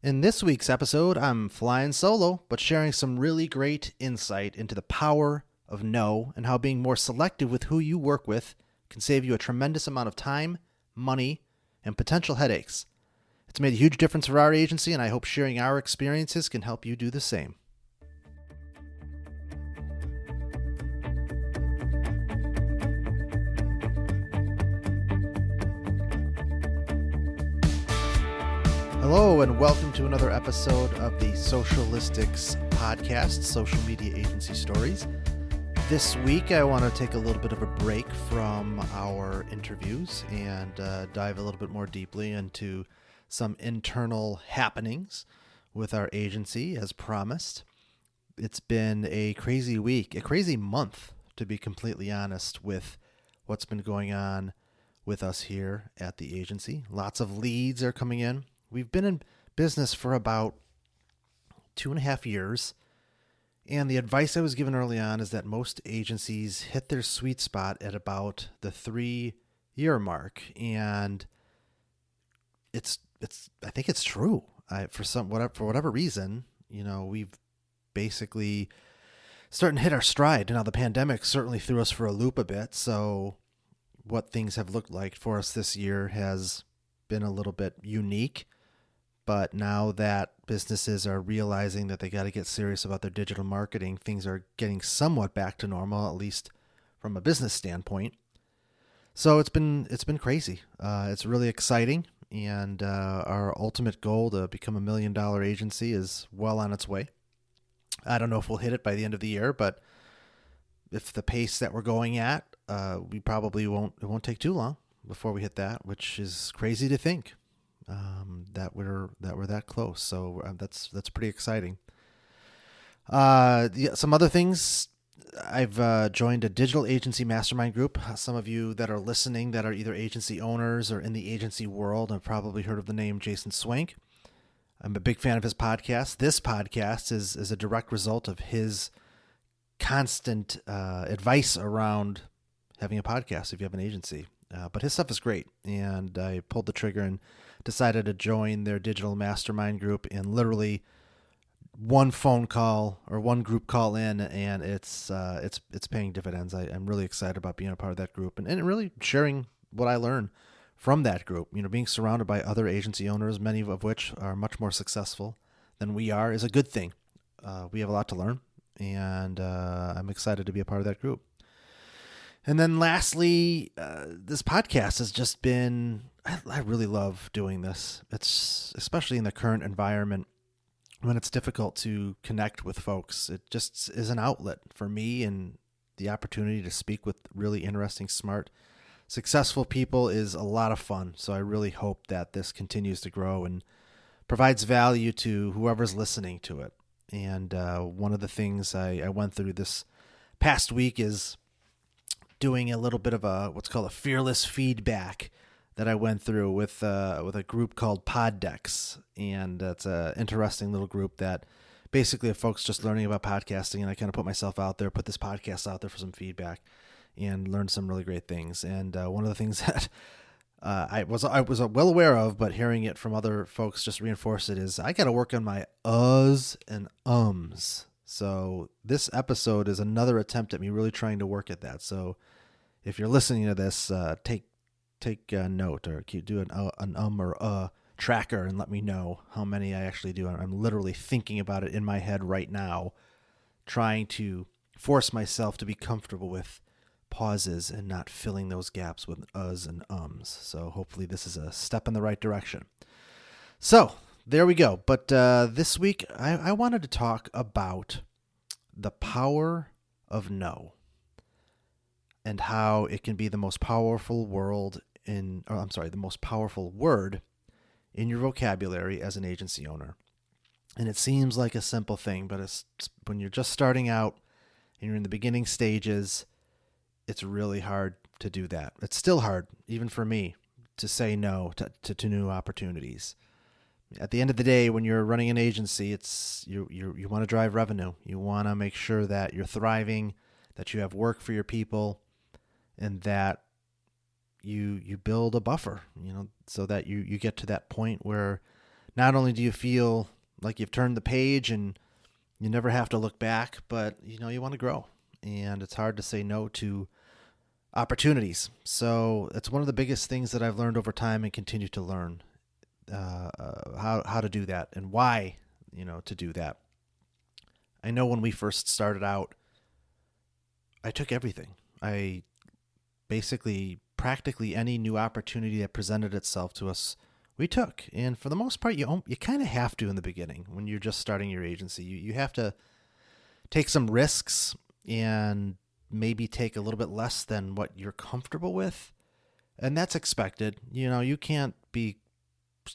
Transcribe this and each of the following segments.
In this week's episode, I'm flying solo, but sharing some really great insight into the power of no and how being more selective with who you work with can save you a tremendous amount of time, money, and potential headaches. It's made a huge difference for our agency, and I hope sharing our experiences can help you do the same. Hello, and welcome to another episode of the Socialistics podcast, Social Media Agency Stories. This week, I want to take a little bit of a break from our interviews and dive a little bit more deeply into some internal happenings with our agency, as promised. It's been a crazy week, a crazy month, to be completely honest, with what's been going on with us here at the agency. Lots of leads are coming in. We've been in business for about 2.5 years, and the advice I was given early on is that most agencies hit their sweet spot at about the 3-year mark, and I think it's true. For whatever reason, we've basically starting to hit our stride. Now, the pandemic certainly threw us for a loop a bit, so what things have looked like for us this year has been a little bit unique. But now that businesses are realizing that they got to get serious about their digital marketing, things are getting somewhat back to normal, at least from a business standpoint. So it's been crazy. It's really exciting, and our ultimate goal to become $1 million agency is well on its way. I don't know if we'll hit it by the end of the year, but if the pace that we're going at, we probably won't. It won't take too long before we hit that, which is crazy to think. That we're that close. So that's pretty exciting. Some other things. I've joined a digital agency mastermind group. Some of you that are listening that are either agency owners or in the agency world have probably heard of the name Jason Swank. I'm a big fan of his podcast. This podcast is a direct result of his constant advice around having a podcast if you have an agency. But his stuff is great, and I pulled the trigger and decided to join their digital mastermind group, and literally one phone call or one group call in, and it's paying dividends. I'm really excited about being a part of that group and really sharing what I learn from that group. Being surrounded by other agency owners, many of which are much more successful than we are, is a good thing. We have a lot to learn, and I'm excited to be a part of that group. And then lastly, this podcast has just been, I really love doing this. It's especially in the current environment when it's difficult to connect with folks. It just is an outlet for me, and the opportunity to speak with really interesting, smart, successful people is a lot of fun. So I really hope that this continues to grow and provides value to whoever's listening to it. And one of the things I went through this past week is doing a little bit of what's called a fearless feedback that I went through with a group called Poddex, and that's an interesting little group that basically have folks just learning about podcasting, and I kind of put myself out there, put this podcast out there for some feedback, and learned some really great things. And one of the things that I was well aware of, but hearing it from other folks just reinforced it, is I got to work on my uhs and ums. So this episode is another attempt at me really trying to work at that. So if you're listening to this, take a note, or do an or tracker and let me know how many I actually do. I'm literally thinking about it in my head right now, trying to force myself to be comfortable with pauses and not filling those gaps with uhs and ums. So hopefully this is a step in the right direction. So there we go. But this week, I wanted to talk about the power of no, and how it can be the most powerful the most powerful word in your vocabulary as an agency owner. And it seems like a simple thing, but it's when you're just starting out and you're in the beginning stages, it's really hard to do that. It's still hard, even for me, to say no to new opportunities. At the end of the day, when you're running an agency, it's you want to drive revenue. You want to make sure that you're thriving, that you have work for your people, and that you build a buffer, so that you get to that point where not only do you feel like you've turned the page and you never have to look back, but you want to grow, and it's hard to say no to opportunities. So it's one of the biggest things that I've learned over time and continue to learn, how to do that and why, to do that. I know when we first started out, I took everything. I basically, practically any new opportunity that presented itself to us, we took. And for the most part, you kind of have to in the beginning when you're just starting your agency. You have to take some risks and maybe take a little bit less than what you're comfortable with. And that's expected. You can't be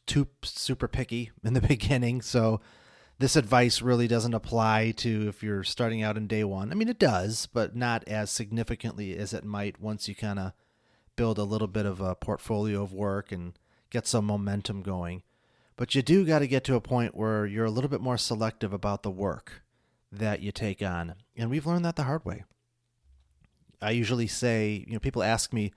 too super picky in the beginning. So this advice really doesn't apply to if you're starting out in day one. I mean, it does, but not as significantly as it might once you kind of build a little bit of a portfolio of work and get some momentum going. But you do got to get to a point where you're a little bit more selective about the work that you take on. And we've learned that the hard way. I usually say, people ask me,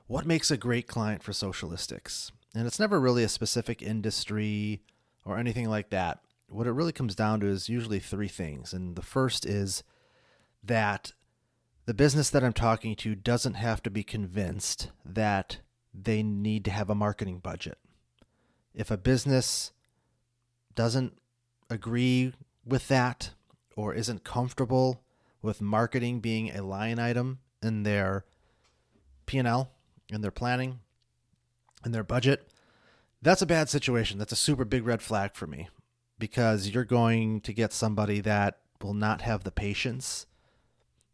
what makes a great client for Socialistics? And it's never really a specific industry or anything like that. What it really comes down to is usually three things. And the first is that the business that I'm talking to doesn't have to be convinced that they need to have a marketing budget. If a business doesn't agree with that or isn't comfortable with marketing being a line item in their P&L, in their planning, in their budget, that's a bad situation. That's a super big red flag for me, because you're going to get somebody that will not have the patience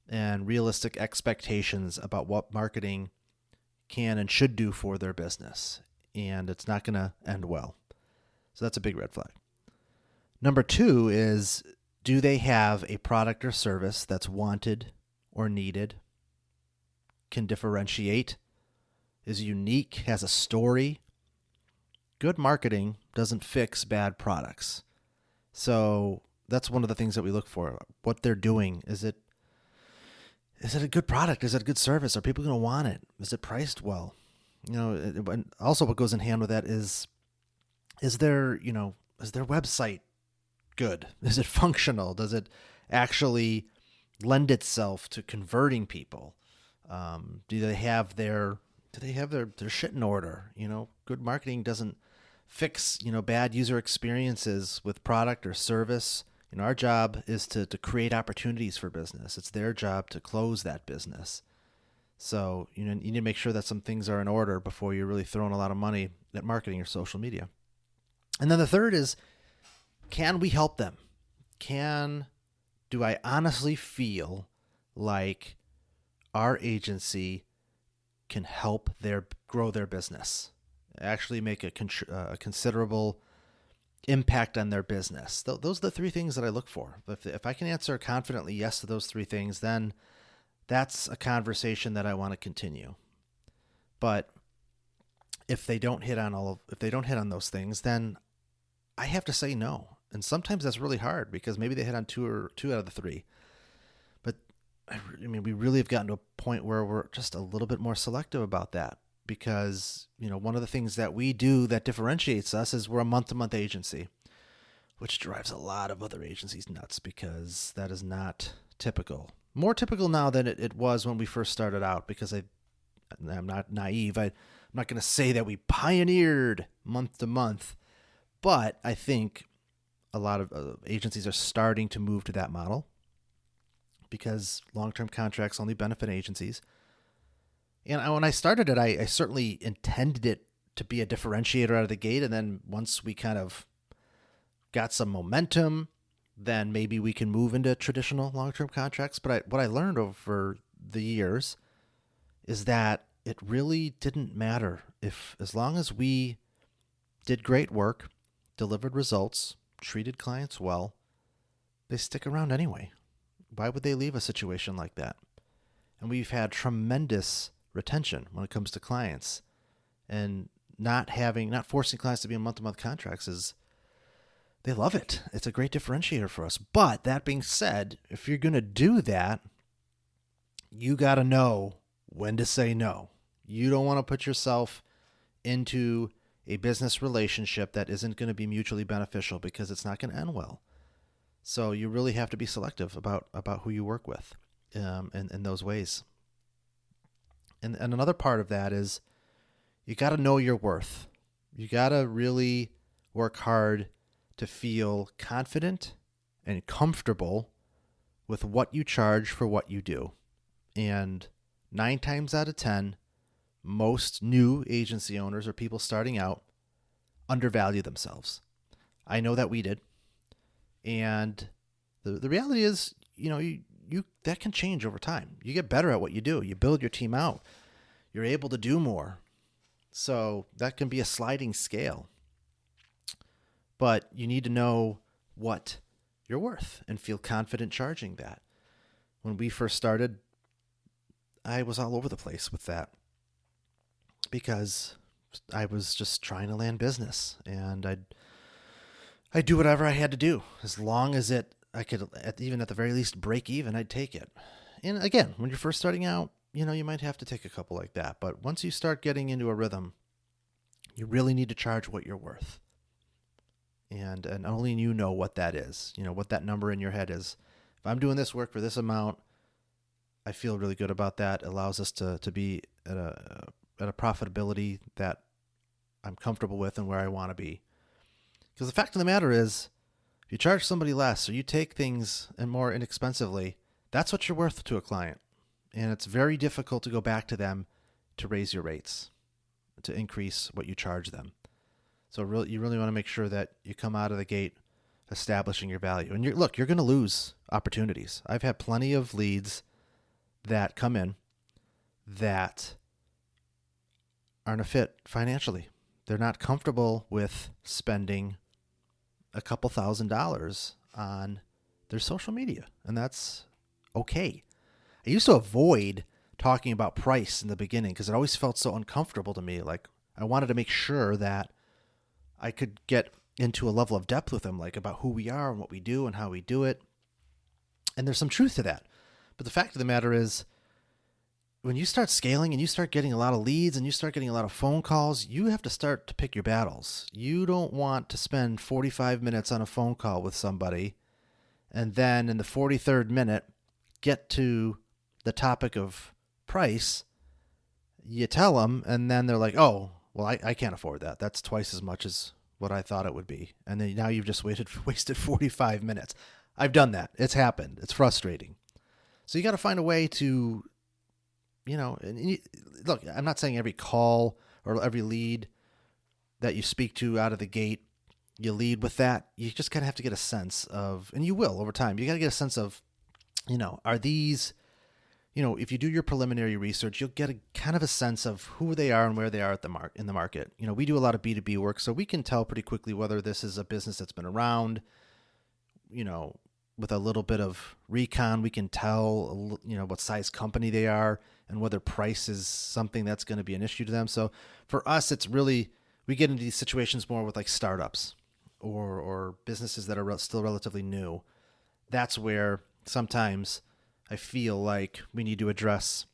and realistic expectations about what marketing can and should do for their business. And it's not going to end well. So that's a big red flag. Number two is, do they have a product or service that's wanted or needed, can differentiate, is unique, has a story? Good marketing doesn't fix bad products. So that's one of the things that we look for. What they're doing. Is it a good product? Is it a good service? Are people going to want it? Is it priced well? And also what goes in hand with that is their website good? Is it functional? Does it actually lend itself to converting people? Do they have their shit in order? Good marketing doesn't fix, bad user experiences with product or service. Our job is to create opportunities for business. It's their job to close that business. So, you need to make sure that some things are in order before you're really throwing a lot of money at marketing or social media. And then the third is, can we help them? Do I honestly feel like our agency can help grow their business, actually make a considerable impact on their business? Those are the three things that I look for. If I can answer confidently yes to those three things, then that's a conversation that I want to continue. But if they don't hit on those things, then I have to say no. And sometimes that's really hard, because maybe they hit on two out of the three. But we really have gotten to a point where we're just a little bit more selective about that, because, one of the things that we do that differentiates us is we're a month-to-month agency, which drives a lot of other agencies nuts, because that is not typical. More typical now than it was when we first started out, because I'm not naive. I'm not going to say that we pioneered month to month, but I think a lot of agencies are starting to move to that model, because long-term contracts only benefit agencies. And when I started it, I certainly intended it to be a differentiator out of the gate. And then once we kind of got some momentum, then maybe we can move into traditional long-term contracts. But what I learned over the years is that it really didn't matter as long as we did great work, delivered results, treated clients well, they stick around anyway. Why would they leave a situation like that? And we've had tremendous retention when it comes to clients, and not forcing clients to be in month-to-month contracts they love it. It's a great differentiator for us. But that being said, if you're going to do that, you got to know when to say no. You don't want to put yourself into a business relationship that isn't going to be mutually beneficial because it's not going to end well. So you really have to be selective about who you work with in those ways. And another part of that is you got to know your worth. You got to really work hard to feel confident and comfortable with what you charge for what you do. And 9 times out of 10, most new agency owners or people starting out undervalue themselves. I know that we did. And the reality is, you that can change over time. You get better at what you do. You build your team out. You're able to do more. So that can be a sliding scale. But you need to know what you're worth and feel confident charging that. When we first started, I was all over the place with that because I was just trying to land business, and I'd do whatever I had to do as long as I could, even at the very least, break even. I'd take it. And again, when you're first starting out, you might have to take a couple like that. But once you start getting into a rhythm, you really need to charge what you're worth. And only you know what that is, what that number in your head is. If I'm doing this work for this amount, I feel really good about that. It allows us to be at a profitability that I'm comfortable with and where I want to be. Because the fact of the matter is, if you charge somebody less or you take things and more inexpensively, that's what you're worth to a client. And it's very difficult to go back to them to raise your rates, to increase what you charge them. So you really want to make sure that you come out of the gate establishing your value. And you're going to lose opportunities. I've had plenty of leads that come in that aren't a fit financially. They're not comfortable with spending a couple $1,000s on their social media, and that's okay. I used to avoid talking about price in the beginning because it always felt so uncomfortable to me. Like I wanted to make sure that I could get into a level of depth with them, like about who we are and what we do and how we do it. And there's some truth to that. But the fact of the matter is, when you start scaling and you start getting a lot of leads and you start getting a lot of phone calls, you have to start to pick your battles. You don't want to spend 45 minutes on a phone call with somebody and then in the 43rd minute get to the topic of price. You tell them and then they're like, oh, well, I can't afford that. That's twice as much as what I thought it would be. And then now you've just wasted 45 minutes. I've done that. It's happened. It's frustrating. So you got to find a way to, look, I'm not saying every call or every lead that you speak to out of the gate, you lead with that. You just kind of have to get a sense of, and you will over time, you got to get a sense of, are these, if you do your preliminary research, you'll get a kind of a sense of who they are and where they are in the market. We do a lot of B2B work, so we can tell pretty quickly whether this is a business that's been around, with a little bit of recon, we can tell, what size company they are and whether price is something that's going to be an issue to them. So for us, it's really, we get into these situations more with like startups or businesses that are still relatively new. That's where sometimes I feel like we need to address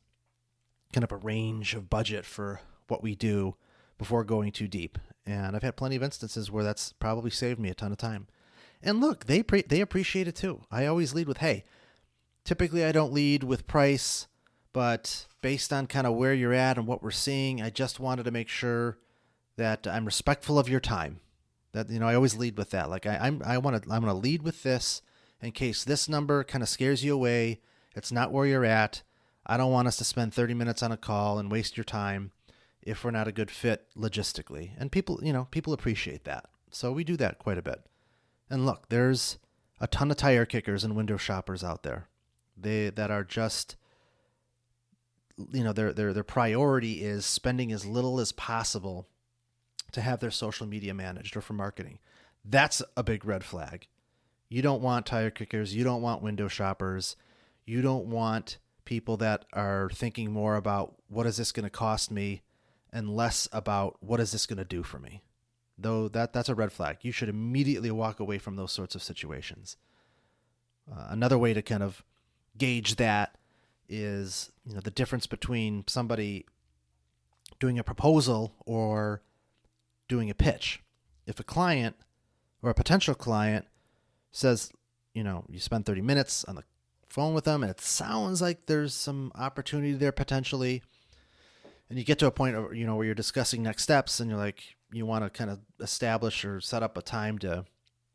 kind of a range of budget for what we do before going too deep. And I've had plenty of instances where that's probably saved me a ton of time. And look, they appreciate it too. I always lead with, hey, typically I don't lead with price, but based on kind of where you're at and what we're seeing, I just wanted to make sure that I'm respectful of your time. That, I always lead with that. Like I'm going to lead with this in case this number kind of scares you away. It's not where you're at. I don't want us to spend 30 minutes on a call and waste your time if we're not a good fit logistically. And people appreciate that. So we do that quite a bit. And look, there's a ton of tire kickers and window shoppers out there. That are just, their priority is spending as little as possible to have their social media managed or for marketing. That's a big red flag. You don't want tire kickers. You don't want window shoppers. You don't want people that are thinking more about what is this going to cost me and less about what is this going to do for me. Though that's a red flag. You should immediately walk away from those sorts of situations. Another way to kind of gauge that is, the difference between somebody doing a proposal or doing a pitch. If a client or a potential client says, you spend 30 minutes on the phone with them and it sounds like there's some opportunity there potentially, and you get to a point where you're discussing next steps and you're like, you want to kind of establish or set up a time to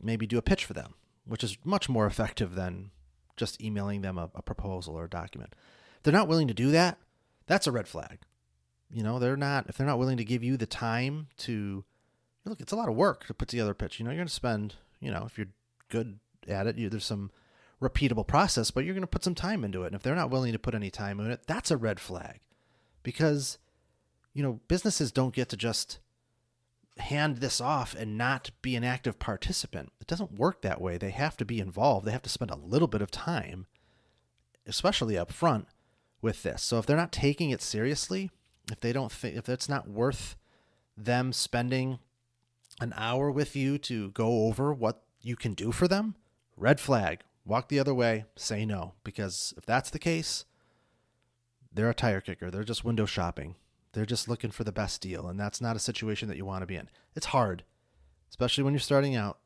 maybe do a pitch for them, which is much more effective than just emailing them a proposal or a document. If they're not willing to do that, that's a red flag. If they're not willing to give you the time to look, it's a lot of work to put together a pitch. You're going to spend, if you're good at it, there's some repeatable process, but you're going to put some time into it. And if they're not willing to put any time in it, that's a red flag, because, businesses don't get to just hand this off and not be an active participant. It doesn't work that way. They have to be involved. They have to spend a little bit of time, especially up front, with this. So if they're not taking it seriously, if they don't think, if it's not worth them spending an hour with you to go over what you can do for them, red flag. Walk the other way, say no. Because if that's the case, they're a tire kicker. They're just window shopping. They're just looking for the best deal. And that's not a situation that you want to be in. It's hard, especially when you're starting out.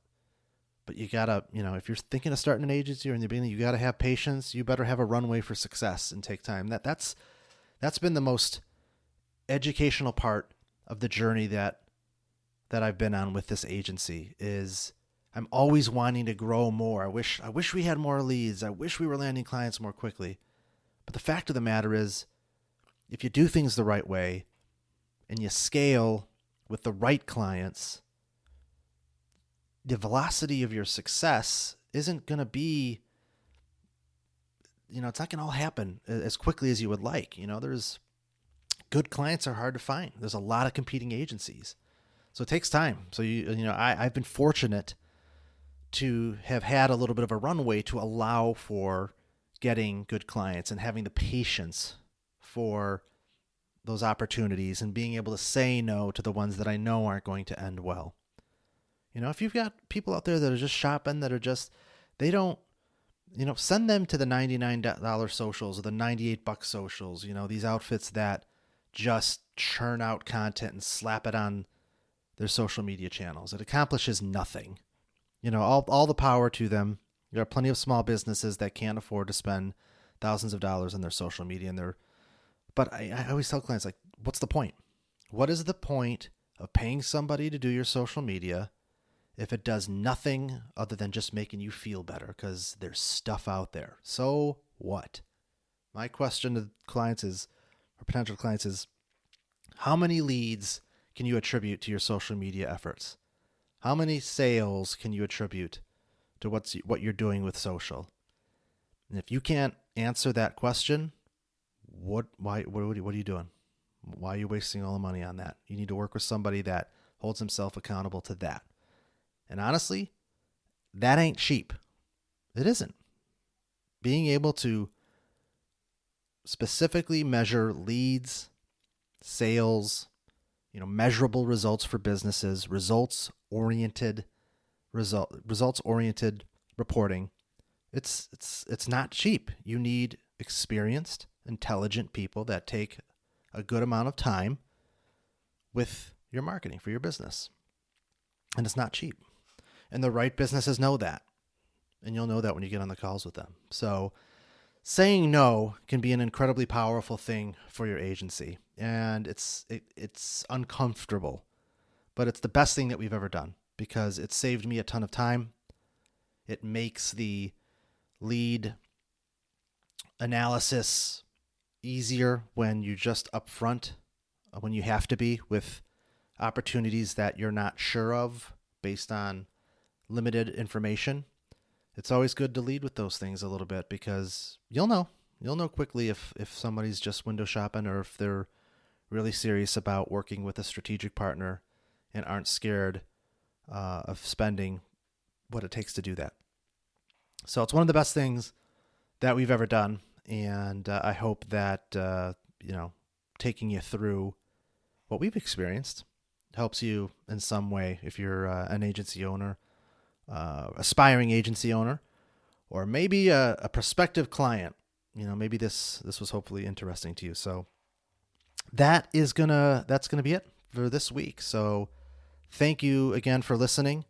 But you gotta, if you're thinking of starting an agency or in the beginning, you gotta have patience. You better have a runway for success and take time. That's been the most educational part of the journey that I've been on with this agency. Is I'm always wanting to grow more. I wish we had more leads. I wish we were landing clients more quickly. But the fact of the matter is, if you do things the right way and you scale with the right clients, the velocity of your success isn't going to be, it's not going to all happen as quickly as you would like. There's good clients are hard to find. There's a lot of competing agencies. So it takes time. So I've been fortunate to have had a little bit of a runway to allow for getting good clients and having the patience for those opportunities and being able to say no to the ones that I know aren't going to end well. If you've got people out there that are just shopping, that are just, they don't, send them to the $99 socials or the $98 socials, these outfits that just churn out content and slap it on their social media channels. It accomplishes nothing. All the power to them. There are plenty of small businesses that can't afford to spend thousands of dollars on their social media, but I always tell clients, like, what's the point? What is the point of paying somebody to do your social media if it does nothing other than just making you feel better because there's stuff out there? So what? My question to clients is, or potential clients is, how many leads can you attribute to your social media efforts? How many sales can you attribute to what you're doing with social? And if you can't answer that question, what are you doing? Why are you wasting all the money on that? You need to work with somebody that holds himself accountable to that. And honestly, that ain't cheap. It isn't. Being able to specifically measure leads, sales, measurable results for businesses, results-oriented reporting. It's not cheap. You need experienced, intelligent people that take a good amount of time with your marketing for your business. And it's not cheap. And the right businesses know that. And you'll know that when you get on the calls with them. So saying no can be an incredibly powerful thing for your agency. And it's uncomfortable, but it's the best thing that we've ever done because it saved me a ton of time. It makes the lead analysis easier when you're just upfront, when you have to be with opportunities that you're not sure of based on limited information. It's always good to lead with those things a little bit because you'll know quickly if somebody's just window shopping or if they're really serious about working with a strategic partner and aren't scared of spending what it takes to do that. So it's one of the best things that we've ever done. And I hope that, taking you through what we've experienced helps you in some way if you're an agency owner, aspiring agency owner, or maybe a prospective client. Maybe this was hopefully interesting to you. So that's gonna be it for this week. So Thank you again for listening.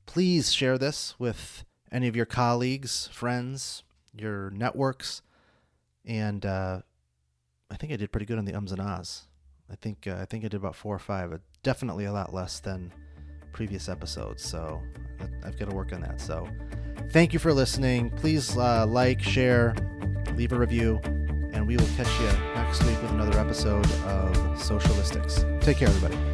Please share this with any of your colleagues, friends, your networks. And I think I did pretty good on the ums and ahs. I think I did about 4 or 5. Definitely a lot less than previous episodes. So I've got to work on that. So thank you for listening. Please like, share, leave a review, and we will catch you next week with another episode of Socialistics. Take care, everybody.